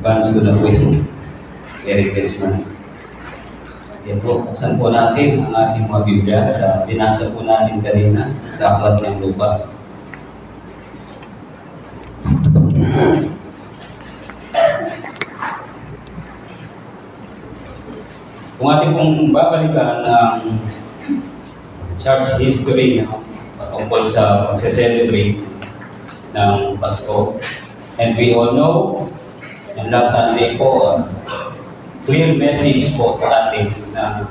Advance ko na po yung Merry Christmas. Sige po, buksan po natin ang ating mga Biblia sa binasa po natin kanina sa Aklat ng Lukas. Kung ating pong babalikan ang church history tungkol sa pagse-celebrate ng Pasko. And we all know, and last Sunday po, clear message po sa atin na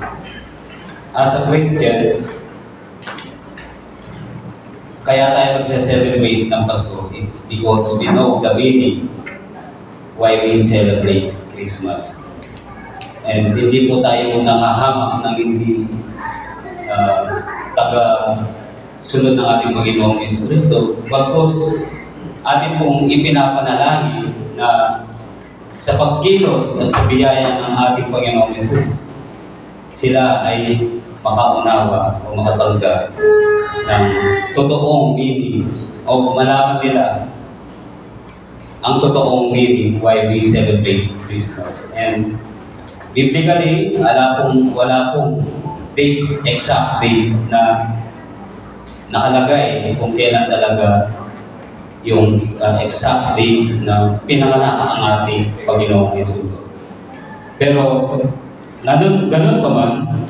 as a Christian, kaya tayo magse-celebrate ng Pasko is because we know the meaning why we celebrate Christmas. And hindi po tayo nangahamak ng hindi taga-sunod ng ating Panginoong Yesu Cristo. Bagkus, atin pong ipinapanalangin na sa pagkilos at sa biyaya ng ating Panginoong Yesus, sila ay makaunawa o makatanggap ng totoong meaning o malaman nila ang totoong meaning why we celebrate Christmas. And biblically, wala pong date, exact date na nakalagay kung kailan talaga yung exact date na pinanganak ang ating Panginoong Yesus. Pero ganun pa man,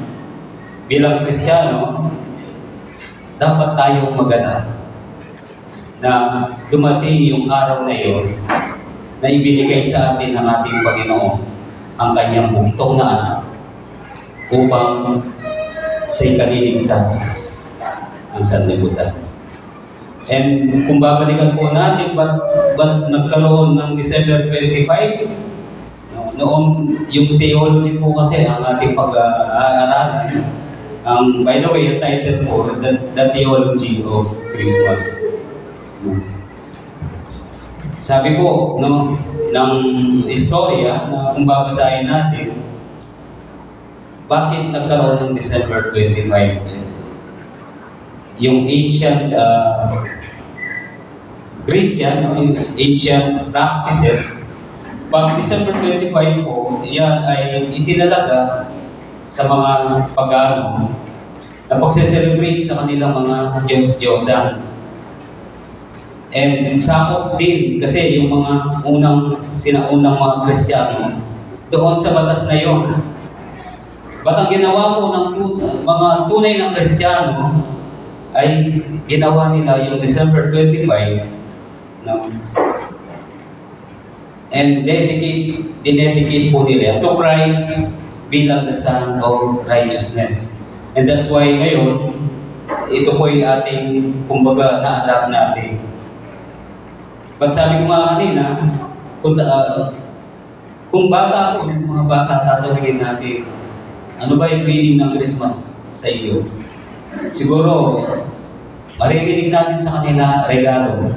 bilang Kristiyano, dapat tayong maganap na dumating yung araw na iyon na ibinigay sa atin ng ating Panginoon ang kanyang buktong na anak upang sa ikaliligtas ang sanlibutan. And kung babalikan po natin, ba't nagkaroon ng December 25? Noong yung theology po kasi ang ating pag-aaralan. By the way, yung title po, The Theology of Christmas. Sabi po ng istorya na kung babasahin natin, bakit nagkaroon ng December 25? Yung ancient Christian, ancient practices, pag December 25 po, yan ay itinalaga sa mga pagano na pagse-celebrate sa kanilang mga Diyos-Diyosan. And sakop din kasi yung mga sinaunang mga Kristiyano doon sa batas na yun. Ba't ang ginawa po ng mga tunay ng Kristiyano ay ginawa nila yung December 25 and dinedicate po nila to Christ bilang the Son of Righteousness. And that's why ngayon, ito po yung ating, kumbaga, na-adapt natin. But sabi ko nga kanina, kung bata po, yung mga bata, tatawagin natin, ano ba yung meaning ng Christmas sa iyo? Siguro, maririnig natin sa kanila regalo.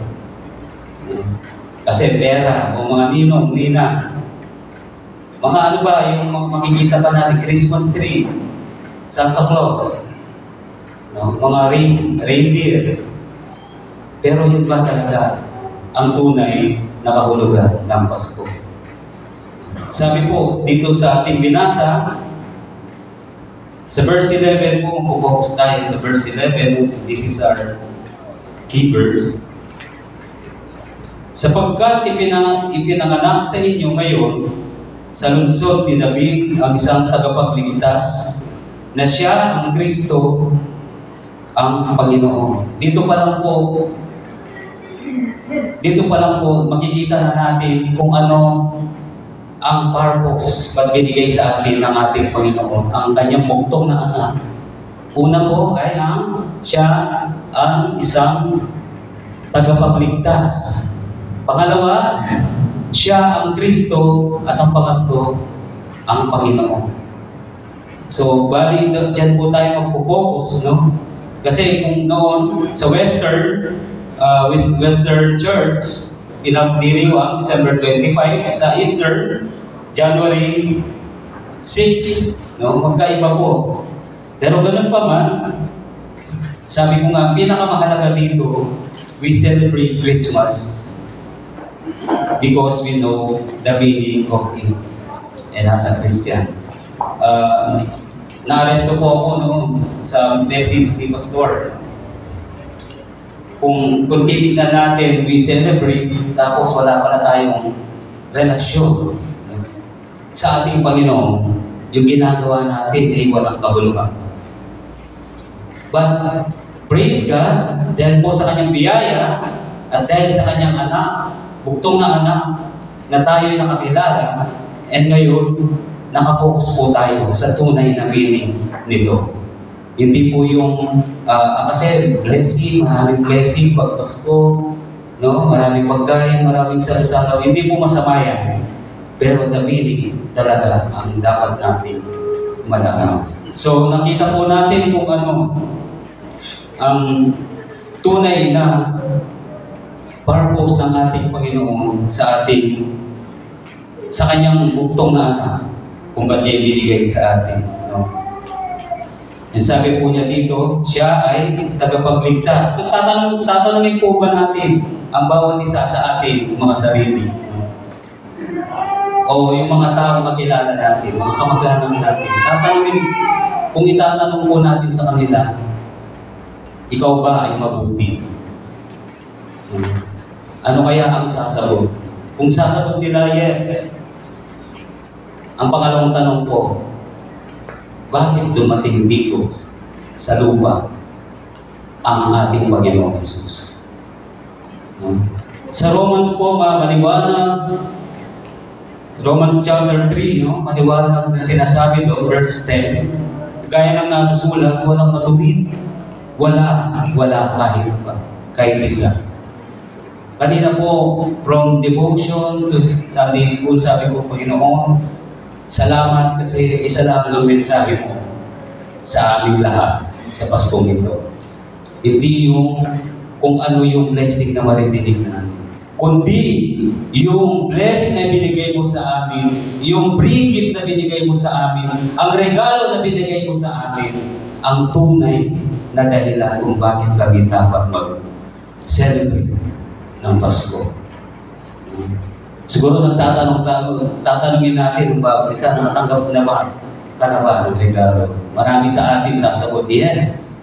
Kasi pera, o mga ninong, nina. Mga ano ba, yung makikita pa natin, Christmas tree, Santa Claus, mga reindeer. Pero yun ba talaga ang tunay na kahulugan ng Pasko? Sabi po, dito sa ating binasa, sa verse 11 po, magpo-focus tayo sa verse 11. This is our key verse. Sapagkat ipinanganak sa inyo ngayon sa lungsod ni David ang isang tagapagligtas na siya ang Kristo, ang Panginoon. Dito pa lang po makikita na natin kung ano ang purpose ba't binigay sa atin ng ating Panginoon ang kanyang buktong na anak. Una po ay siya ang isang tagapagligtas. Pangalawa, siya ang Kristo, at ang pangatlo, ang Panginoon. So, bali, dyan po tayo magpo-focus, no? Kasi kung noon, sa Western Church, pinagdiriwang December 25, sa Eastern, January 6, no? Magkaiba po. Pero ganun pa man, sabi ko nga, pinakamahalaga dito, we celebrate Christmas because we know the meaning of it. And as a Christian, na-aresto po ako noon sa message ni Pastor. Kung titignan natin, we celebrate, tapos wala pala tayong relasyon sa ating Panginoon, yung ginagawa natin ay walang kabuluhan. But, praise God, dahil po sa kanyang biyaya, at dahil sa kanyang anak, buktong na anak, na tayo'y nakakilala, and ngayon, nakapokus po tayo sa tunay na meaning nito. Hindi po yung, kasi blessing, maraming blessing, pag Pasko, no? Maraming pagkain, maraming salo-salo, hindi po masama yan. Pero the meaning talaga ang dapat natin malaman. So, nakita po natin kung ano ang tunay na purpose ng ating Panginoon sa kanyang buktong na anak, kung ba't niya binigay sa atin. No? And sabi po niya dito, siya ay tagapagligtas. Kung tatanungin po ba natin ang bawat isa sa atin, mga sarili? O yung mga tao kakilala natin, mga kamag-anak natin. Kung itatanong po natin sa kanila, ikaw ba ay mabuti? Ano kaya ang sasagot? Kung sasagot nila, yes. Ang pangalawang tanong po, bakit dumating dito sa lupa ang ating Panginoong Jesus? Sa Romans po, maliwanag, Romans chapter 3, maliwanag na sinasabi doon, verse 10, gaya ng nasusulat, walang matuwid, wala kahit isa. Kanina po, from devotion to Sunday school, sabi ko, Panginoon, salamat kasi isa lang ang mensahe mo sa aming lahat sa Paskong ito. Hindi yung kung ano yung blessing na maririnig namin, kundi yung blessing na binigay mo sa amin, yung free gift na binigay mo sa amin, ang regalo na binigay mo sa amin, ang tunay na dahilan kung bakit kami dapat mag-celebrate ng Pasko. Siguro tatanungin natin ba, isa natanggap na ba ng regalo? Marami sa atin sasagot, yes.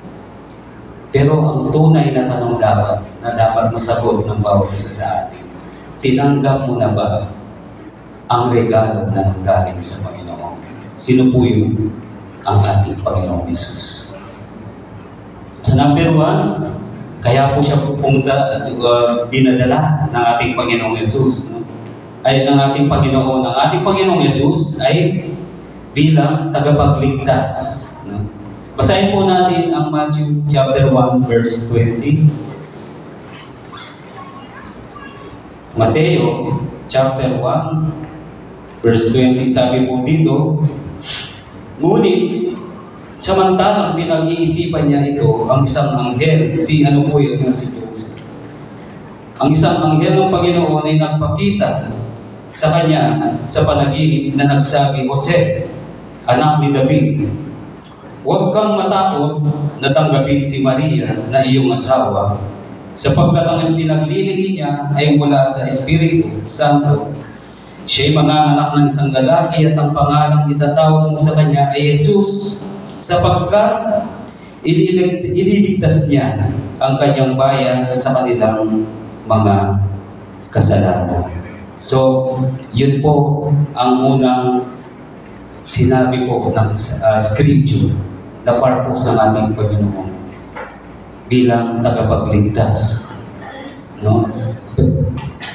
Pero ang tunay na tanong na dapat masagot ng bawat isa sa atin, tinanggap mo na ba ang regalo na nanggaling sa Panginoon? Sino po yun? Ang ating Panginoong Jesus. Sa number 1, kaya po siya dinadala ng ating Panginoong Jesus, no? Ay ng ating Panginoon. Ang ating Panginoong Jesus ay bilang tagapagligtas. No? Basahin po natin ang Matthew chapter 1 verse 20. Mateo chapter 1 verse 20, sabi po dito, ngunit samantalang pinag-iisipan niya ito, ang isang anghel, si Joseph. Ang isang anghel ng Panginoon ay nagpakita sa kanya sa panaginip na nagsabi, Jose, anak ni David, huwag kang matakot na tanggapin si Maria na iyong asawa, sapagkat ang pinaglilihi niya ay mula sa Espiritu Santo. Siya'y manganganak ng isang lalaki at ang pangalang itatawag mo sa kanya ay Jesus, sapagkat ililigtas niya ang kanyang bayan sa kanilang mga kasalanan. So, yun po ang unang sinabi po ng scripture na purpose ng ating Panginoon bilang tagapagligtas. No?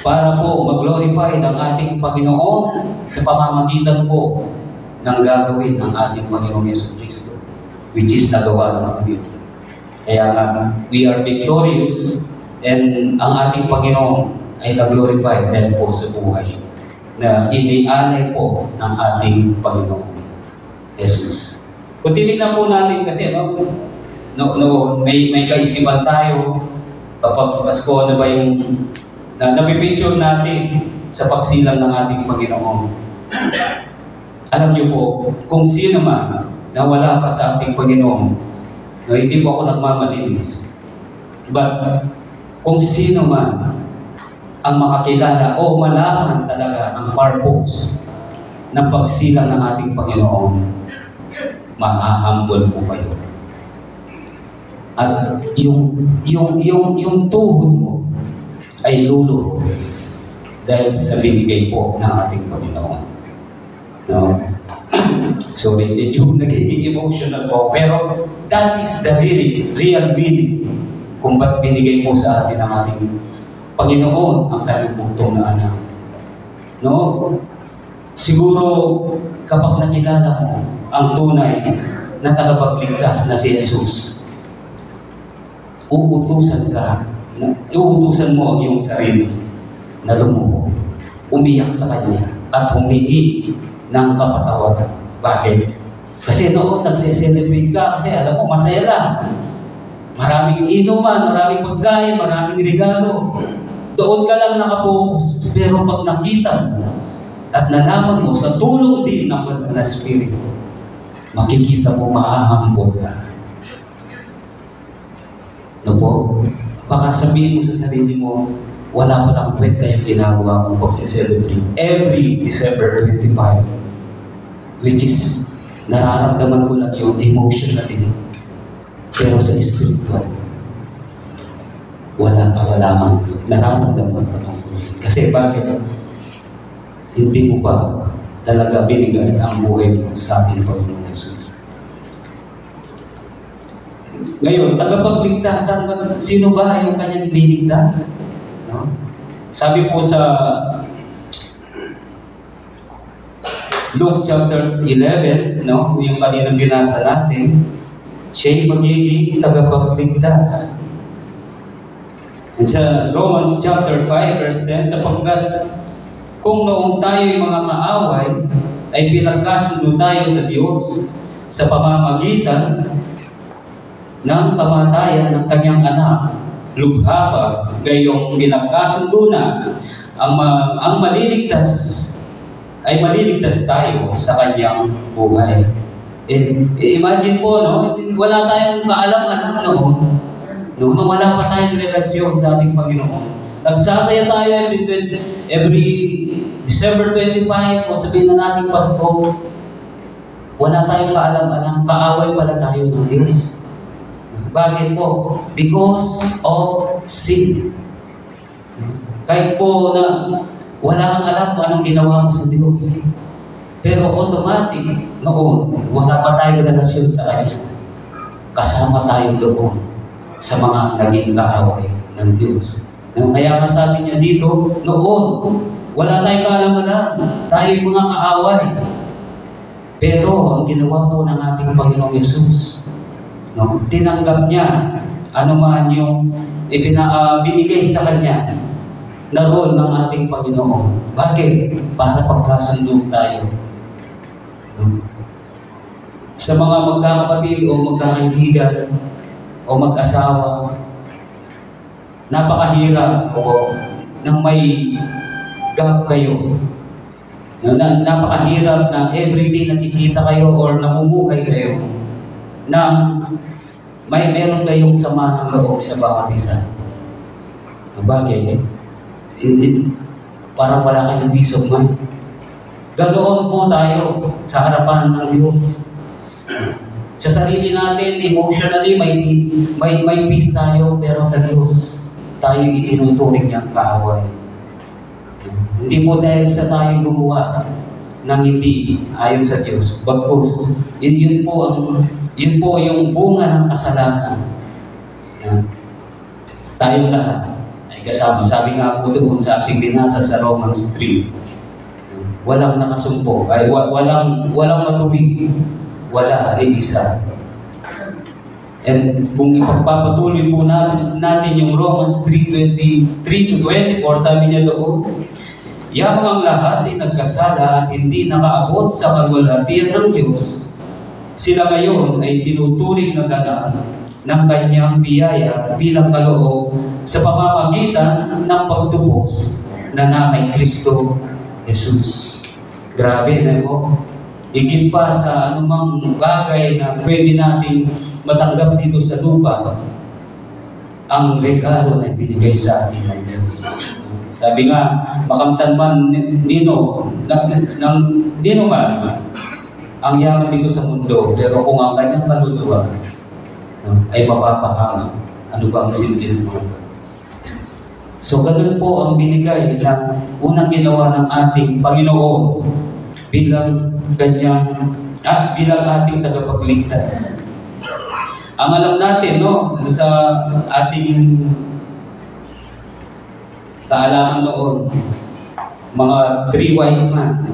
Para po mag-glorify ng ating Panginoon sa pamamagitan po ng gagawin ng ating Panginoong Yesu Cristo, which is nagawa ng Panginoon. Kaya nga, we are victorious and ang ating Panginoon ay nag-glorify dahil po sa buhay na inialay po ng ating Panginoon Jesus. Kung tinignan po natin kasi noon may kaisipan tayo kapag Pasko, ano ba yung napipicture natin sa pagsilang ng ating Panginoon. Alam niyo po, kung sino man na wala pa sa ating Panginoon, hindi po ako nagmamalinis. But kung sino man ang makakilala o malaman talaga ang purpose ng pagsilang ng ating Panginoon, mahahambol po kayo. At yung tuhod mo ay lulo dahil sa binigay po ng ating Panginoon. No? Sorry, medyo nagiging emotional po. Pero that is the real meaning kung ba't binigay po sa atin ng ating Panginoon ang kanyang buktong na anak. No? Siguro kapag nakilala mo ang tunay na tagapagligtas na si Jesus, uutusan mo ang iyong sarili na lumuho, umiyak sa Kanya, at humingi ng kapatawaran. Bakit? Kasi noon nagse-celebrate ka kasi alam mo, masaya lang. Maraming inuman, maraming pagkain, maraming regalo. Doon ka lang nakapokus. Pero pag nakita mo at nalaman mo sa tulong din ng Banal na Espiritu, makikita mo mahahambol ka. No po? Baka sabihin mo sa sarili mo, wala pa lang pwede kayong ginagawa kung pagse-celebrate every December 25. Which is, nararamdaman ko lang yung emotion natin. Pero sa spiritual, wala kang nararamdaman patungkol. Kasi bakit? Hindi mo pa talaga binigay ang buhay mo sa ating Panginoon Jesus. Ngayon, tagapagligtasan, sino ba yung kanyang ililigtas? No? Sabi po sa Luke chapter 11, no, yung kaninang binasa natin, siya'y magiging tagapagligtas. And sa Romans chapter 5 verse 10, sapagkat kung noong tayo'y mga kaaway, ay pinagkasundo tayo sa Diyos sa pamamagitan ng kamatayan ng kanyang anak, lubha pa gayong pinagkasundo na ang maliligtas ay maliligtas tayo sa kanyang buhay. Imagine po, no? Wala tayong kaalam-alam noon. Noon wala pa tayong relasyon sa ating Panginoon. Nagsasaya tayo every December 25, o sabihin na natin Pasko, wala tayong kaalam-alam, kaaway pala tayo ng Diyos. Bakit po? Because of sin. Kahit po na wala kang alam kung anong ginawa mo sa Diyos. Pero automatic, noon, wala pa tayong relasyon sa Kanya. Kasama tayo doon sa mga naging kaaway ng Diyos. Kaya nga sabi niya dito, noon, wala tayong kaalaman, tayo mga kaaway. Pero ang ginawa po ng ating Panginoong Yesus, no, tinanggap niya anuman yung binigay sa Kanya na role ng ating Panginoon. Bakit? Para pagkasundo tayo. Sa mga magkakapatid o magkakaibigan o mag-asawa, napakahirap o nang may gap kayo. Napakahirap na everyday nakikita kayo or namumuhay kayo na meron kayong sama ng loob sa bawat isa. Bakit? Parang wala kayong peace of mind. Ganoon po tayo sa harapan ng Diyos. Sa sarili natin, emotionally, may peace tayo, pero sa Diyos, tayo itinuturing niyang kaaway. Hindi po dahil sa tayo gumawa ng hindi ayon sa Diyos. Bagkus, yun po yung bunga ng kasalanan. Tayo lahat ay kasama. Sabi nga po doon sa ating binasa sa Romans 3, walang nakasumpo, ay walang matuwid, wala ay isa. And kung ipagpapatuloy po natin yung Romans 3:23-24, sabi niya doon, yamang ang lahat ay nagkasala at hindi nakaabot sa kalwalhatian ng Diyos. Sila ngayon ay tinuturing na ganap ng kanyang biyaya bilang kaloob sa pamamagitan ng pagtubos na kay Kristo Jesus. Grabe na po. Higit pa sa anumang bagay na pwede nating matanggap dito sa lupa, ang regalo na binigay sa atin ng Diyos. Sabi nga, makamtan man nino, nino man, ang yaman dito sa mundo, pero kung ang kanyang kaluluwa ay mapapahanga, ano ba ang silbi mo? So, ganun po ang binigay ng unang ginawa ng ating Panginoon bilang bilang ating tagapagligtas. Ang alam natin, no, sa ating kaalaman noon, mga 3 wise men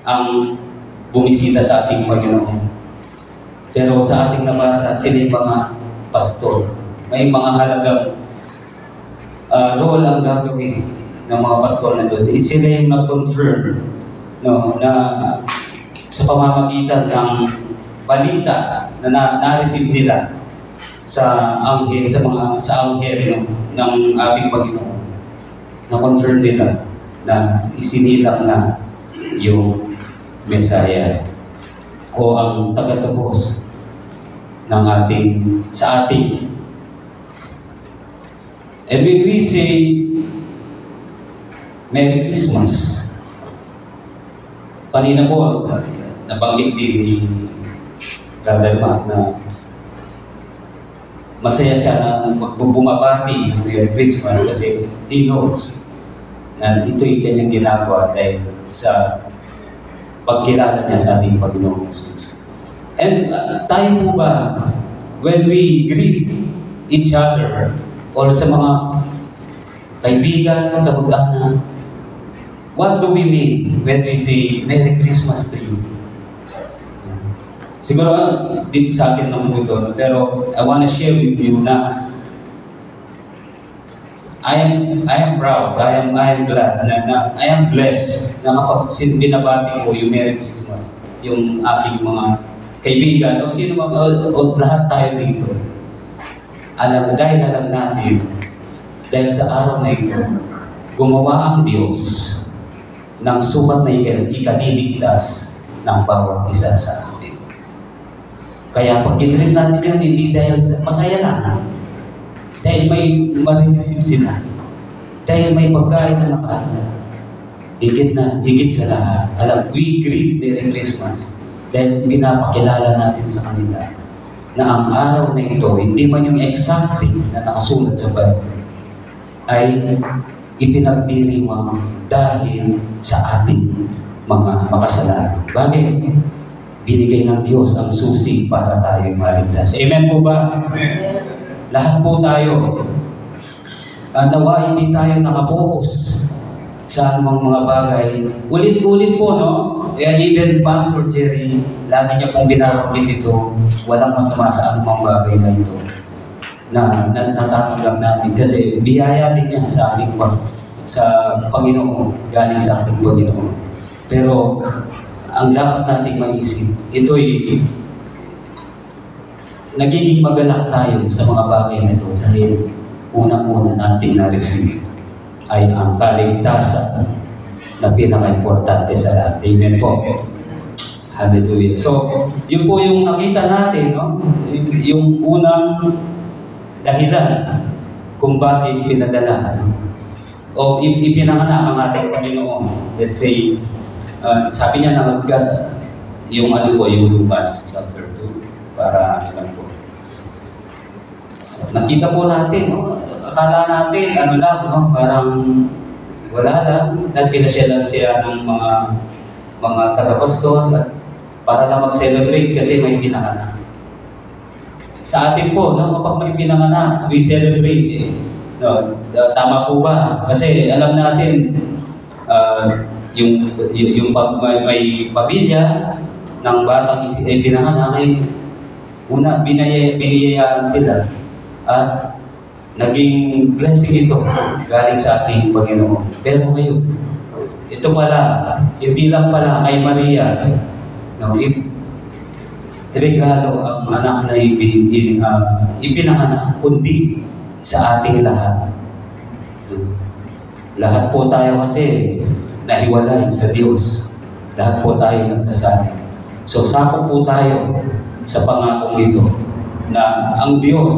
ang bumisita sa ating Panginoon. Pero sa ating nabasa, sila yung mga pastor. May mga halagang role ang gagawin ng mga pastor na doon. Sila yung nag-confirm, no, na sa pamamagitan ng balita na na-receive nila sa anghel, sa anghel ng ating Panginoon. Na-confirm nila na isinilang na yung Messiah o ang tagatubos ng sa ating. And when we say Merry Christmas, kanina po nabanggit din ni Brother Matt na masaya siya na bumabati ng Merry Christmas kasi he knows na ito yung kanyang ginagawa dahil sa pagkilala niya sa ating Panginoong Jesus. And tayo po ba, when we greet each other or sa mga kaibigan, kamag-anak, what do we mean when we say Merry Christmas to you? Siguro, di sa akin naman ito, pero I want to share with you na I am proud, I am glad, na I am blessed na kapag binabati ko yung Merry Christmas, yung aking mga kaibigan, o sino man, o lahat tayo dito. Dahil alam natin, dahil sa araw na ito, gumawa ang Diyos ng sukat na ikaliligtas ng bawat isa sa atin. Kaya pag ginrin natin yun, hindi dahil masaya lang, dahil may marireceive sila, dahil may pagkain na nakaanda, higit sa lahat, we greet Merry Christmas dahil pinapakilala natin sa kanila na ang araw na ito, hindi man yung exactly na nakasulat sa Bible, ay ipinagdiriwang dahil sa ating mga makasalanan. Bagay, binigay ng Diyos ang susi para tayo maligtas. Amen po ba? Amen. Lahat po tayo. Nawa hindi tayo nakapokus sa anumang mga bagay. Ulit-ulit po, no? Kaya even Pastor Jerry, lagi niya pong binabanggit ito, walang masama sa anumang bagay na ito na natatanggap natin. Kasi biyaya din yan sa ating sa Panginoon, galing sa ating Panginoon. Pero ang dapat nating maisip, ito'y nagiging magalak tayo sa mga bagay na ito dahil unang-una nating na-receive ay ang kaligtasan na pinaka-importante sa lahat. Amen po. Hallelujah. So, yun po yung nakita natin, no? Yung unang dahilan kung bakit pinadala o ipinanganak ang ating Panginoon. Let's say, sabi niya na yung Lucas chapter 2 para ilan po. So, nakita po natin, no? Akala natin, no? Parang wala lang. At pinasyalan siya ng mga taga-pastor para lang mag-celebrate kasi may pinanganak. Sa atin po, no? Kapag may pinanganak, we celebrate. No? Tama po ba? Kasi alam natin, yung may pamilya ng batang pinanganak ay una, biniyayaan sila at naging blessing ito galing sa ating Panginoon. Pero ngayon, ito pala, hindi lang pala kay Maria, no, regalo ang anak na ipinanganak, kundi sa ating lahat. Lahat po tayo kasi nahiwalay sa Diyos. Lahat po tayo nagkasali. So, sakop po tayo sa pangakong ito na ang Diyos,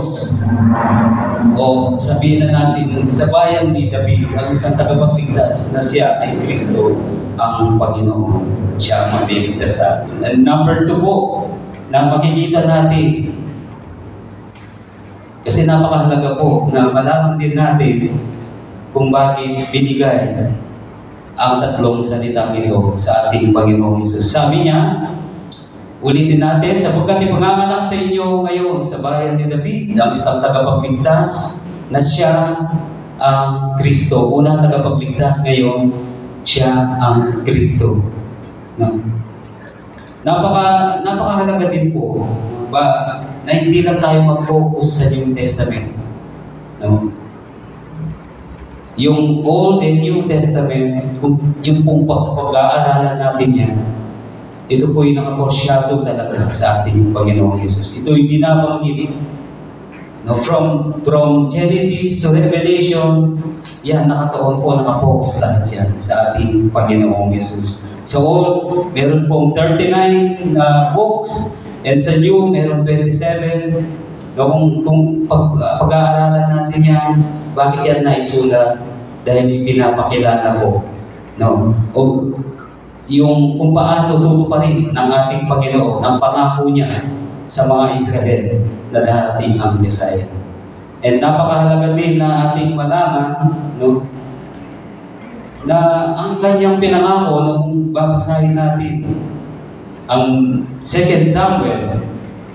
o sabihin na natin sa bayan ni David, ang isang tagapagligtas na siya ay Kristo ang Panginoon. Siya ang magliligtas sa atin. And number 2 po, na makikita natin, kasi napakahalaga po na malaman din natin kung bakit binigay ang tatlong salitang ito sa ating Panginoong Hesus. Sabi niya, ulitin natin, sapagkat ipanganganak sa inyo ngayon sa bayan ni David ang isang tagapagligtas na siya ang Kristo. Unang tagapagligtas ngayon, siya ang Kristo. No? Napakahalaga din po na hindi lang tayo mag-focus sa New Testament. No? Yung Old and New Testament, yung pong pag-aaralan natin yan, ito po yung nakaporsyadow talaga sa ating Panginoong Hesus. Ito yung binabanggit. No, from Genesis to Revelation, yan, nakataon po, nakapokus lahat yan sa ating Panginoong Hesus. Sa Old, meron pong 39 books, and sa New, meron 27. No, kung pag-aaralan natin yan, bakit yan naisulat? Dahil pinapakilala po. No? O, yung kung paano tutuparin ng ating Panginoon ang pangako niya sa mga Israel na darating ang Messiah. And napakahalaga din na ating malaman, no, na ang kanyang pinangako na kung babasahin natin ang 2 Samuel.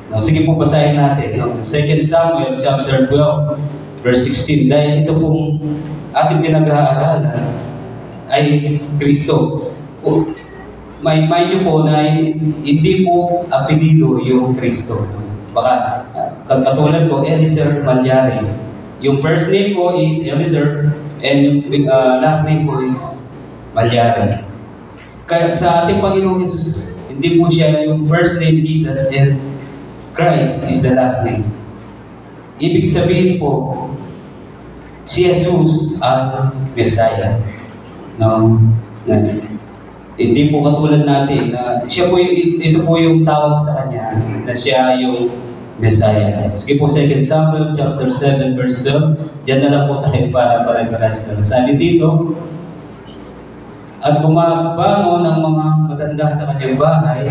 No, sige po basahin natin. No? 2 Samuel chapter 12 verse 16. Dahil ito pong ating pinag-aaralan ay Kristo. May nyo po na hindi po apelido yung Kristo. Baka katulad ko, Eliezer Malyari. Yung first name ko is Eliezer and yung last name ko is Malyari. Kaya sa ating Panginoong Hesus, hindi po siya yung first name Jesus and Christ is the last name. Ibig sabihin po, si Jesus ang Messiah. No? Hindi po katulad natin na siya po ito po yung tawag sa kanya na siya yung Messiah. Sige po 2 Samuel chapter 7 verse 12. Diyan na lang po tayo para pare-paras na. Sabi dito, at bumabango ng mga matanda sa kanyang bahay,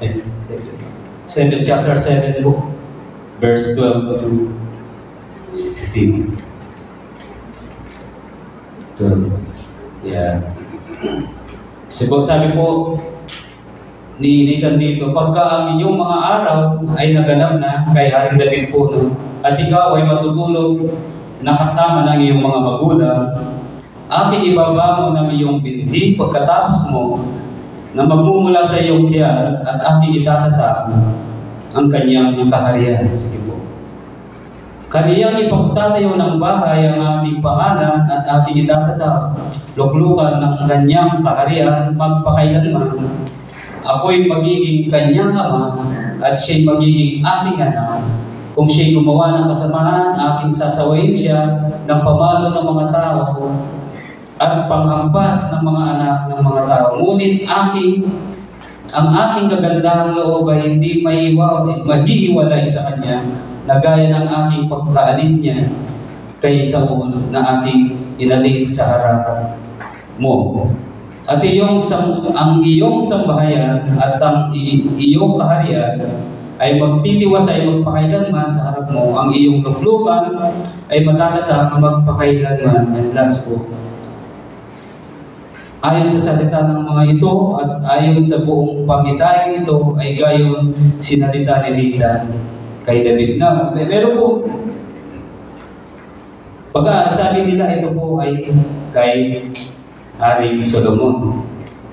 7 chapter 7 po, verse 12 to 16. 12. Yeah. Sabi po ni Nathan dito, pagka ang inyong mga araw ay naganap na kay Haring David po, no? At ikaw ay matutulog na kasama ng iyong mga magulang, aking ibaba mo ng iyong binti pagkatapos mo na magmumula sa iyong tiyan at aking itatatag ang kanyang kaharian. Sige po. Kaniyang ipagtatayo ng bahay ang aking pangalan at aking itatatag, luklukan ng kanyang kaharian magpakailanman. Ako'y magiging kanyang ama at siya'y magiging aking anak. Kung siya'y gumawa ng kasamaan, aking sasawayin siya ng pamalo ng mga tao at panghampas ng mga anak ng mga tao. Ngunit ang aking kagandahang loob ay hindi mahihiwalay sa kanya, na gaya ng aking pagkaalis niya kay Saul na aking inalis sa harap mo. At ang iyong sambahayan at ang iyong kaharian ay magtitiwasay magpakailanman sa harap mo. Ang iyong luklukan ay matatatag magpakailanman. And last po, ayon sa salita ng mga ito at ayon sa buong pangitaing ito ay gayon sinalita ni Nathan kay David. Na meron po sabi nila ito po ay kay Haring Solomon.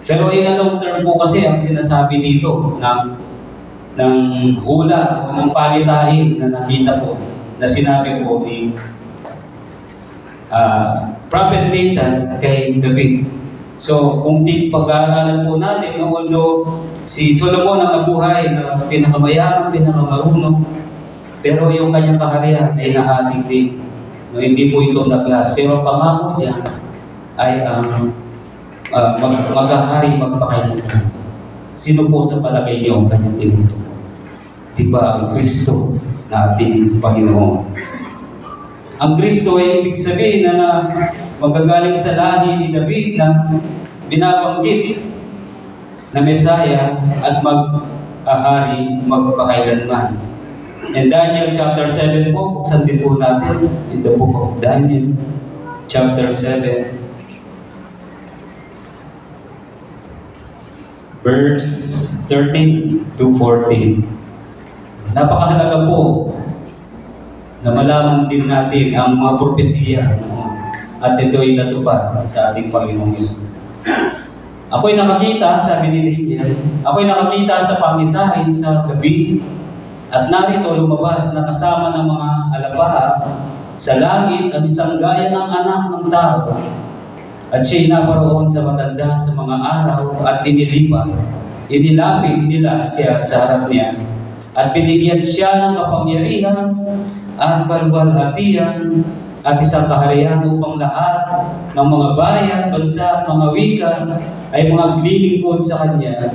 Pero in a long term po kasi ang sinasabi dito ng hula o ng pagitain na nakita po na sinabi po ni Prophet Nathan kay David. So kung pag-aaralan po natin, although si Solomon ang nabuhay na pinakamayaman, pinakamarunong, pero yung kanyang kaharian ay nahating din. No, hindi po ito na-class. Pero pangako dyan ay ang maghahari magpakailanman. Sino po sa palagay niyo ang kanyang tinutukoy? Diba ang Kristo na ating Panginoon. Ang Kristo ay ibig sabihin na magagaling sa lahi ni David na binabanggit na Mesaya at mag-ahari magpakailanman. In Daniel chapter 7 po, buksan din po natin in the book of Daniel chapter 7 verse 13 to 14. Napakahalaga po na malaman din natin ang mga propesiya at ito ay natupad sa ating Panginoong Yesus. Ako'y nakakita, sabi ni Daniel, ako'y nakakita sa pangitain sa gabi at narito lumabas na kasama ng mga alabaha sa langit ang isang gaya ng anak ng tao. At siya'y naparoon sa matanda sa mga araw at inilipan. Inilapit nila siya sa harap niya at binigyan siya ng kapangyarihan at kalwalhatian at isang kaharian upang lahat ng mga bayan, bansa at mga wika ay mga lilingkod sa kanya.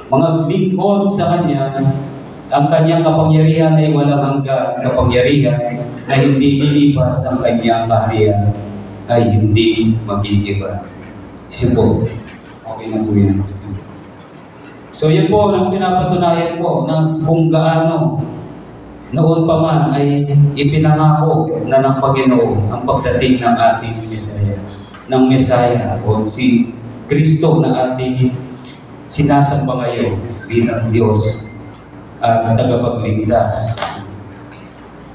Mga lingkod sa kanya, ang kanyang kapangyarihan ay walang hanggan, kapangyarihan na hindi lilipas ang kanyang kaharian ay hindi magigiba. Siya po. Okay na po yan. So yun po, nang pinapatunayan ko na kung gaano noon pa man ay ipinangako na ng Panginoon ang pagdating ng ating Mesaya. Ng Mesaya o si Kristo na ating sinasamba ngayon bilang Diyos at tagapagligtas.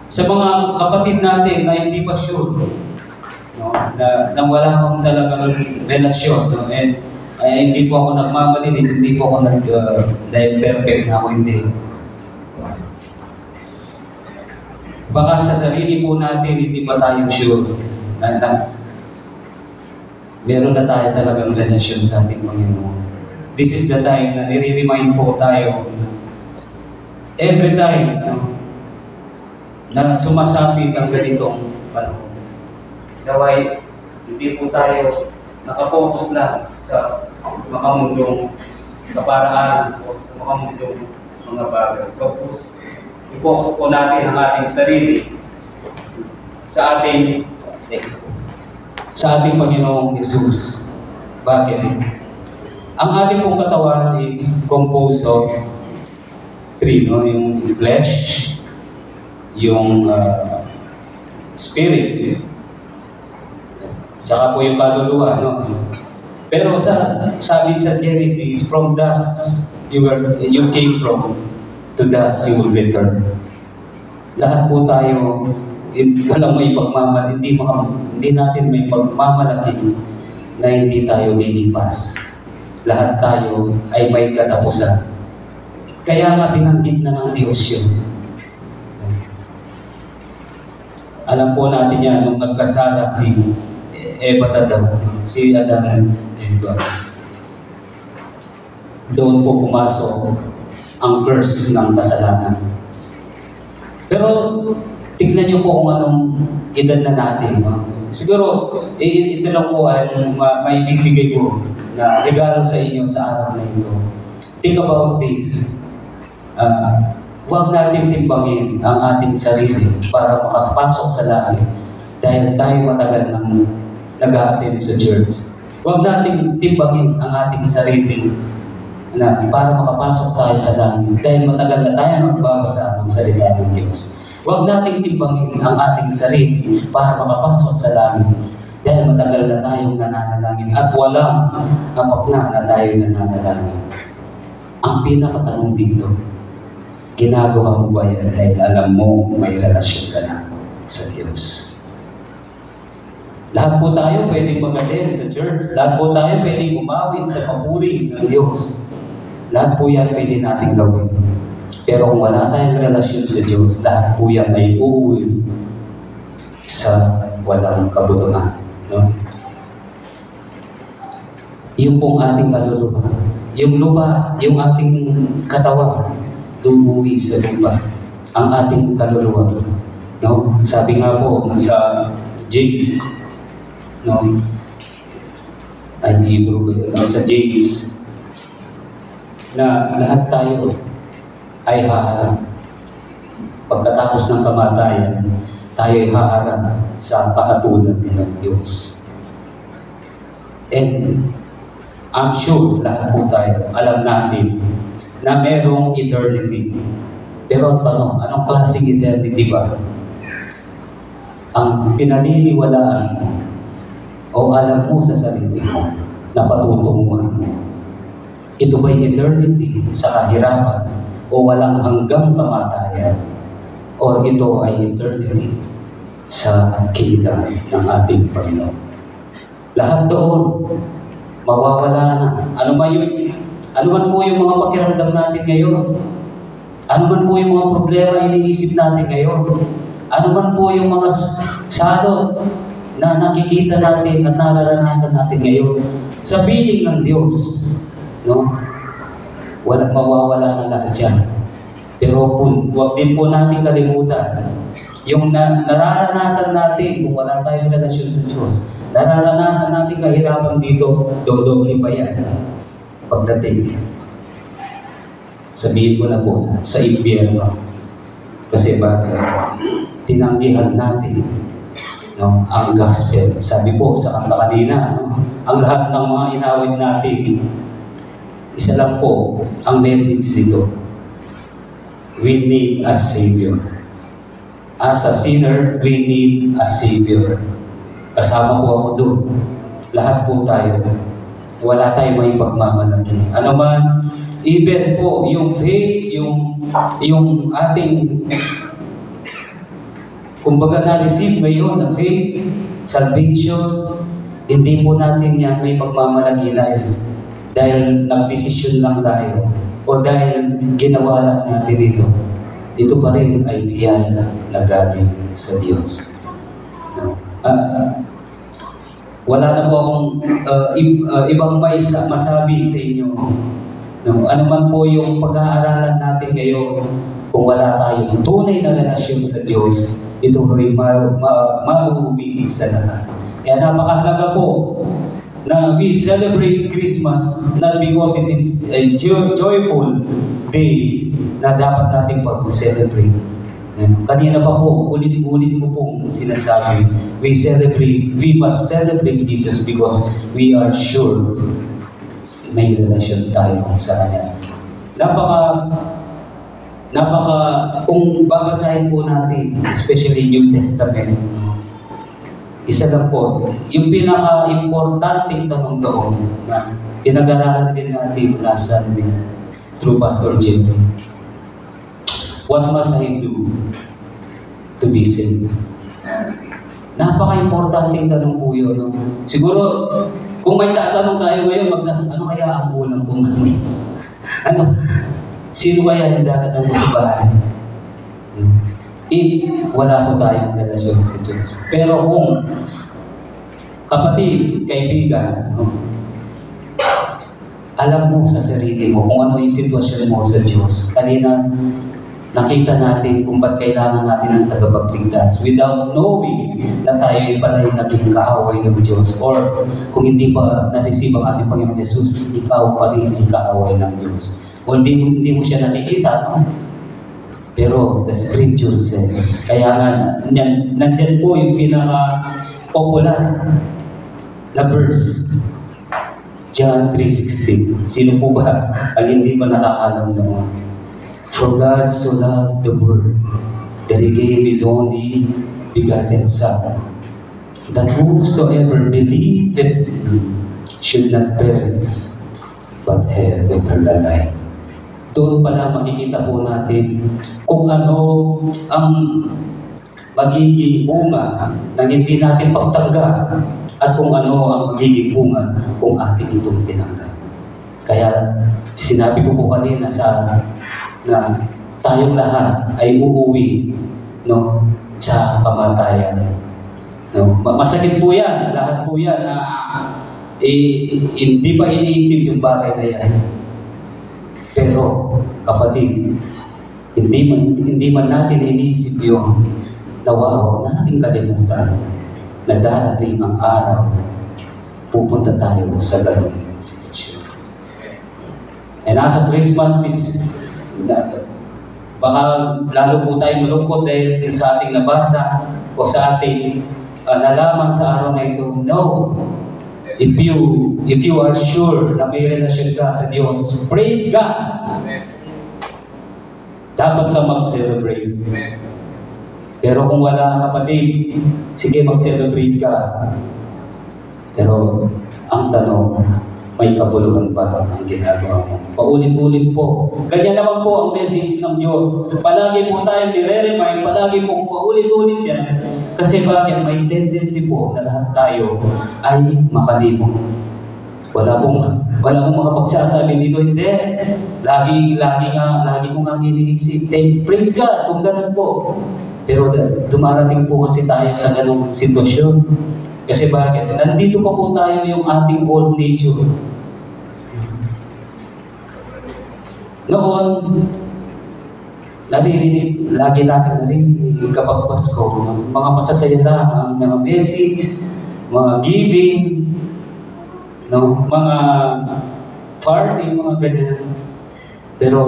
Sa mga kapatid natin na hindi pa sure, no, na wala akong talagang relasyon, no, and hindi po ako nagmamalinis, hindi po ako dahil perfect na ako, hindi. Baka sa sarili po natin, hindi pa tayo sure na meron na tayo talagang relasyon sa ating Panginoon. This is the time na nire-remind po tayo every time, no, na sumasapit ang ganitong panahon. Daway, hindi po tayo nakapokus lang sa makamundong kaparaan o sa makamundong mga bagay. I-focus po natin ang ating sarili sa ating Panginoong Yesus. Bakit? Ang ating pong katawan is composed of three, no? Yung flesh, yung spirit, tsaka po yung kaluluwa, no? Pero sabi sa Genesis, from dust you came from, to dust you will return. Lahat po tayo, walang may pagmamalaki, hindi natin may pagmamalaki na hindi tayo lilipas. Lahat tayo ay may katapusan. Kaya nga binanggit na ng Diyos yun. Alam po natin yan, nung nagkasala si Eva at Adam, si Adam and Eva. Doon po pumasok ang curse ng kasalanan. Pero tignan niyo po kung anong edad na natin. No? Siguro, ito lang po ay may bibigay ko na regalo sa inyo sa araw na ito. Think about this. Huwag natin timbangin ang ating sarili para makapasok sa langit dahil tayo matagal nang nag-a-attend sa church. Huwag natin timbangin ang ating sarili na para makapasok tayo sa langit dahil matagal na tayo nagbabasa ng salita ng Diyos. Huwag natin timbangin ang ating sarili para makapasok sa langit dahil matagal na tayong nananalangin at walang kapakna na tayo nananalangin. Ang pinakatanong dito, ginagawa mo ba yan dahil alam mo may relasyon ka na sa Diyos? Lahat po tayo pwedeng mag-attend sa church. Lahat po tayo pwedeng umawit sa papuri ng Diyos. Lahat po yan pwede natin gawin. Pero kung wala tayong relasyon sa Diyos, lahat po yan ay uuwi sa walang kabuluhan. No? Yung pong ating kaluluwa, yung lupa, yung ating katawan, uuwi sa lupa. Ang ating kaluluwa. No? Sabi nga po sa James, no? Ay, Hebrew ba yun? Sa James, na lahat tayo ay haharap pagkatapos ng kamatayan, tayo ay haharap sa kaatulan ng Diyos. And I'm sure lahat po tayo, alam natin na merong eternity. Pero ang tanong, anong klaseng eternity ba? Ang pinaniniwalaan o alam mo sa sarili mo na patutunguhan mo. Ito ba'y eternity sa kahirapan o walang hanggang kamatayan? O ito ay eternity sa kingdom ng ating Panginoon? Lahat doon, mawawala na. Ano man po yung mga pakiramdam natin ngayon, ano man po yung mga problema iniisip natin ngayon, ano man po yung mga salot na nakikita natin at nararanasan natin ngayon, sa piling ng Diyos, no? Walang mawawala na lahat yan. Pero huwag din po natin kalimutan yung nararanasan natin kung wala tayong relasyon sa Diyos. Nararanasan natin kahirapan dito, dodoble pa yan. Pagdating, sabihin ko na po, sa impyerno. Kasi bakit? Tinanggihan natin, no, ang gospel. Sabi po sa kanta kanina, no, ang lahat ng mga inawit natin, isa lang po ang message dito. We need a Savior. As a sinner, we need a Savior. Kasama po ako doon. Lahat po tayo. Wala tayong may pagmamalaki. Ano man, even po, yung faith, yung ating, kumbaga na-receive ngayon na faith, salvation, hindi po natin yan may pagmamalaki dahil nagdesisyon lang tayo o dahil ginawa lang natin ito. Ito pa rin ay biyaya na galing sa Diyos. No? Wala na po akong ibang masabi sa inyo. No? Ano man po yung pag-aaralan natin ngayon, kung wala tayong tunay na relasyon sa Diyos, ito ay mauuwi sa lahat. Kaya napakahalaga po na we celebrate Christmas not because it is a joyful day na dapat natin pag-celebrate. Kanina pa po, ulit-ulit ko pong sinasabi, we must celebrate Jesus because we are sure may relasyon tayo sa Kanya. Kung babasahin po natin, especially New Testament, isa lang po, yung pinaka-importanting tanong doon na pinag-aralan din natin last Sunday through Pastor Jim. What must I do to be saved? Napaka-importanting tanong po yun. No? Siguro, kung may tatanong tayo ngayon, ano kaya ang kulang kung sino kaya yung dadating sa bahay? Wala po tayong relasyon sa Diyos. Pero kung kapatid, kaibigan, no? Alam mo sa sarili mo kung ano yung sitwasyon mo sa Diyos. Kanina, nakita natin kung ba't kailangan natin ng tagapagligtas without knowing na tayo pala yung naging kaaway ng Diyos. Or kung hindi pa na-receive ang ating Panginoon Jesus, ikaw pa rin ay kaaway ng Diyos. O hindi mo siya nakikita, no? Pero the scripture says, kaya nga, nandyan po yung pinaka-popular na verse, John 3:16. Sino po ba ang hindi pa nakakalam naman? For God so loved the world that He gave His only begotten Son, that whosoever believeth in Him should not perish, but have eternal life. Doon pala makikita po natin kung ano ang magiging bunga ng hindi natin pagtanggap at kung ano ang magiging bunga kung ating itong tinanggap. Kaya sinabi ko po kanina na tayong lahat ay uuwi, no, sa kamatayan. No? Masakit po yan, lahat po yan. Hindi pa iniisip yung bagay na yan. Pero, kapatid, hindi man natin iniisip yun, huwag natin kalimutan na darating ang araw, pupunta tayo sa ganun sitwasyon. And as a Christmas, baka lalo po tayo malungkot dahil sa ating nabasa o sa ating nalaman sa araw na ito. No. If you are sure na may relasyon ka sa Diyos, praise God! Dapat ka mag-celebrate. Pero kung wala kapatid, sige mag-celebrate ka. Pero ang tanong, may kabuluhan ba ang ginagawa mo? Paulit-ulit po. Ganyan naman po ang message ng Diyos. Palagi po tayong nire-remind, palagi po paulit-ulit yan. Kasi bakit? May tendency po na lahat tayo ay makalimot. Wala pong makapagsasabi dito, hindi. Lagi ko nga iniisip. Praise God, kung ganun po. Pero dumarating po kasi tayo sa ganung sitwasyon. Kasi bakit? Nandito pa po tayo yung ating old nature. Noon, lagi natin narinig kapag Pasko, mga masasaya lang, mga message, mga giving, no? Mga party, mga ganyan. Pero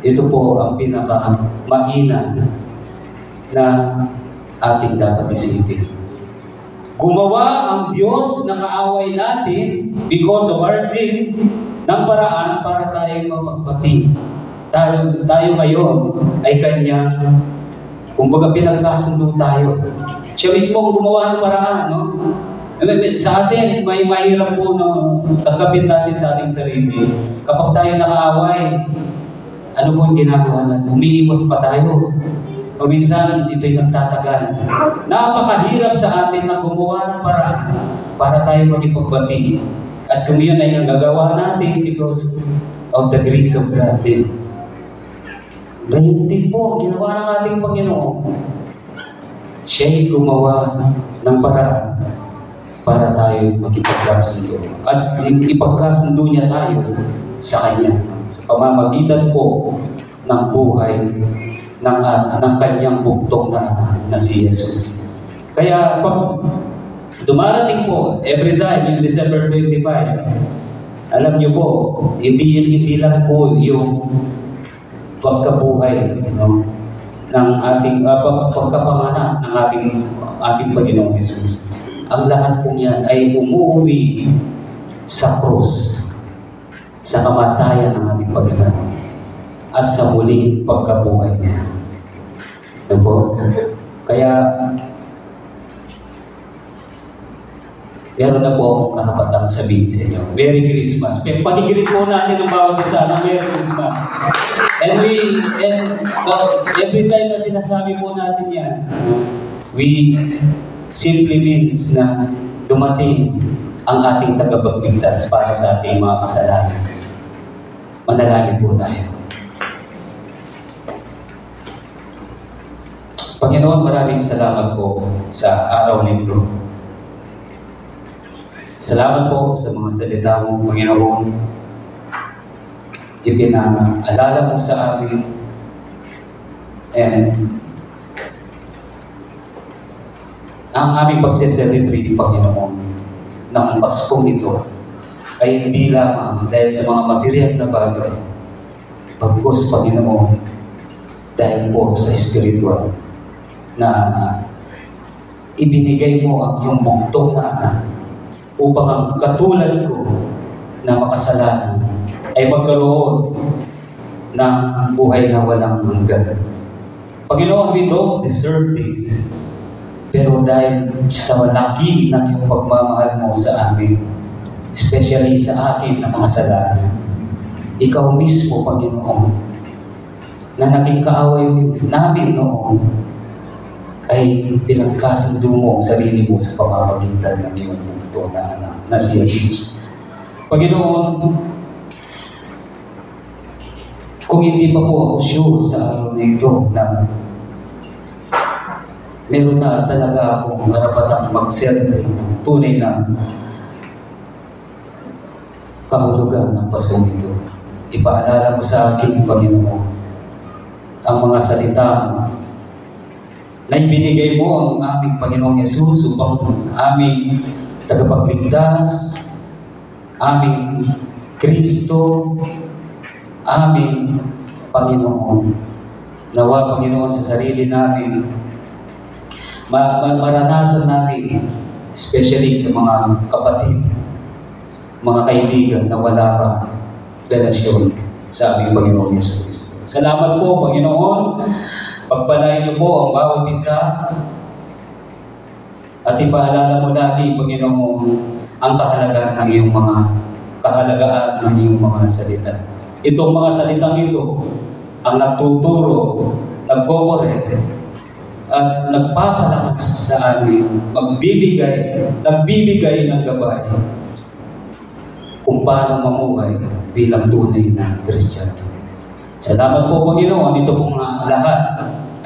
ito po ang pinaka-mainam na ating dapat isipin. Gumawa ang Diyos na kaaway natin because of our sin ng paraan para tayo mapagbati. Tayo ngayon ay Kanyang, kumbaga pinagkasundo tayo. Siya mismo ang gumawa ng paraan, no? Sa atin, may mahirap po no, tanggapin natin sa ating sarili. Kapag tayo nakaaway, ano po ang ginagawa natin? Umiiwas pa tayo. O minsan, ito'y nagtatagal. Napakahirap sa atin na gumawa ng paraan para tayo makipagbati. At kung yun ay nagagawa natin because of the grace of God din. Ganyan din po, ginawa ng ating Panginoon. Siya'y gumawa ng paraan para tayo makipagkasundo. At ipagkasundo niya tayo sa Kanya. Sa pamamagitan po ng buhay ng Kanyang buktong na anak na si Jesus. Kaya pag dumarating po, every time, yung December 25, alam niyo po, hindi lang po yung pagkabuhay, no, ng ating pagkapanganak ng ating Panginoong Jesus. Ang lahat po yan ay umuwi sa krus, sa kamatayan ng ating Panginoon, at sa muling pagkabuhay niya. Ano po? Kaya, meron na po akong karapatang sabihin sa inyo. Merry Christmas. Pag-greet po natin ang bawat isa ng Merry Christmas. And every time na sinasabi po natin yan, we simply means na dumating ang ating tagapagligtas para sa ating mga kasalanan. Manalangin po tayo. Panginoon, maraming salamat po sa araw nito. Salamat po sa mga salita mo, Panginoon. Ipinaalala mo sa amin. And ang aming pagseselebrate, Panginoon, ng Paskong ito ay hindi lamang dahil sa mga material na bagay. Pagkus, Panginoon, dahil po sa spiritual na ibinigay mo ang iyong buktong na anak upang ang katulad ko na makasalanan ay magkaroon ng buhay na walang hanggan. Panginoon, we don't deserve this. Pero dahil sa laki ng iyong pagmamahal mo sa amin, especially sa akin na makasalanan, ikaw mismo, Panginoon, na naging kaaway namin noon, ay pinagkasundo mo ang sarili mo sa pamamagitan ng iyong bugto na anak na si Jesus. Panginoon, kung hindi pa po ako sure sa araw na ito na meron na talaga akong karapatang mag-celebrate ng tunay na kahulugan ng Paskong ito, ipaalala mo sa akin, Panginoon, ang mga salita na ibinigay mo ang aming Panginoong Yesus upang aming tagapagligtas, aming Kristo, aming Panginoon. Nawa, Panginoon, sa sarili namin, maranasan namin, especially sa mga kapatid, mga kaibigan na wala pa relasyon sa aming Panginoon Yesu Cristo. Salamat po, Panginoon. Pagpalain niyo po ang bawat isa at ipaalala mo lagi, Panginoon, ang kahalagaan ng iyong mga salita. Itong mga salitang ito ang nagtuturo, nagko-correct, at nagpapalakas sa amin, nagbibigay ng gabay kung paano mamuhay bilang tunay na Kristiyano. Salamat po, Panginoon. Ito pong lahat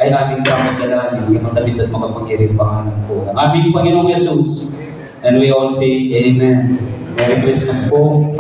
ay aming samad-dalangin sa matamis at makapangyarihang pangalan po ng aming Panginoong Yesus. And we all say, Amen. Merry Christmas po.